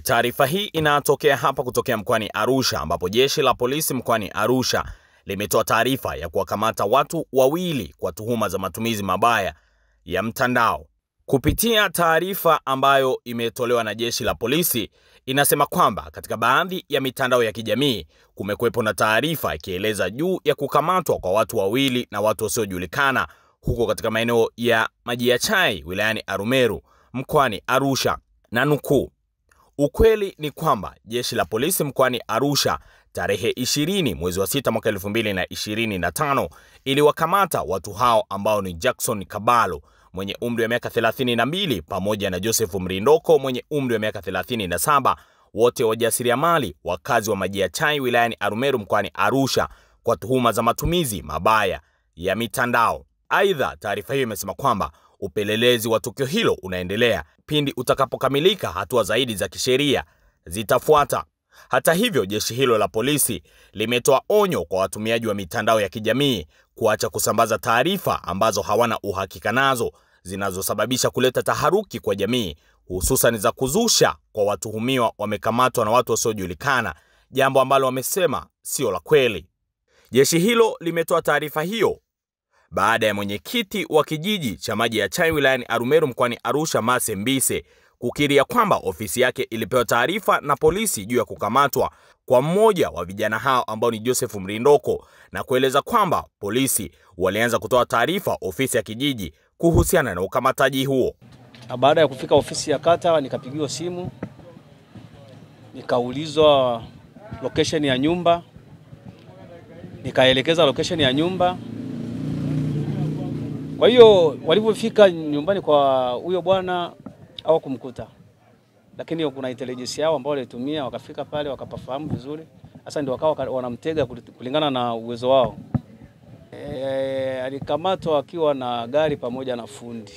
Taarifa hii inatokea hapa kutokea mkoani Arusha, ambapo jeshi la polisi mkoani Arusha limetoa taarifa ya kuwakamata watu wawili kwa tuhuma za matumizi mabaya ya mtandao. Kupitia taarifa ambayo imetolewa na jeshi la polisi, inasema kwamba katika baadhi ya mitandao ya kijamii kumekuwepo na taarifa ikieleza juu ya kukamatwa kwa watu wawili na watu wasiojulikana huko katika maeneo ya Maji ya Chai wilayani Arumeru mkoani Arusha, na nukuu: "Ukweli ni kwamba jeshi la polisi mkoani Arusha tarehe 20 mwezi wa 6 mwaka 2025 iliwakamata watu hao ambao ni Jackson Kabalo mwenye umri wa miaka 32 pamoja na Joseph Mrindoko mwenye umri wa miaka 37, wote wajasiriamali wakazi wa Maji ya Chai wilayani Arumeru mkoani Arusha kwa tuhuma za matumizi mabaya ya mitandao." Aidha, taarifa hiyo imesema kwamba upelelezi wa tukio hilo unaendelea. Pindi utakapokamilika, hatua zaidi za kisheria zitafuata. Hata hivyo, jeshi hilo la polisi limetoa onyo kwa watumiaji wa mitandao ya kijamii kuacha kusambaza taarifa ambazo hawana uhakika nazo, zinazosababisha kuleta taharuki kwa jamii, hususan za kuzusha kwa watuhumiwa wamekamatwa na watu wasiojulikana, jambo ambalo wamesema sio la kweli. Jeshi hilo limetoa taarifa hiyo baada ya mwenyekiti wa kijiji cha Maji ya Chai wilayani Arumeru mkoani Arusha, Mase Mbise, kukiria kwamba ofisi yake ilipewa taarifa na polisi juu ya kukamatwa kwa mmoja wa vijana hao ambao ni Joseph Mrindoko, na kueleza kwamba polisi walianza kutoa taarifa ofisi ya kijiji kuhusiana na ukamataji huo. Baada ya kufika ofisi ya kata, nikapigiwa simu, nikaulizwa location ya nyumba, nikaelekeza location ya nyumba. Kwa hiyo walipofika nyumbani kwa huyo bwana au kumkuta, lakini kuna intelligence yao ambao walitumia, wakafika pale wakapafahamu vizuri. Sasa ndio wakawa wanamtega kulingana na uwezo wao. Alikamatwa akiwa na gari pamoja na fundi.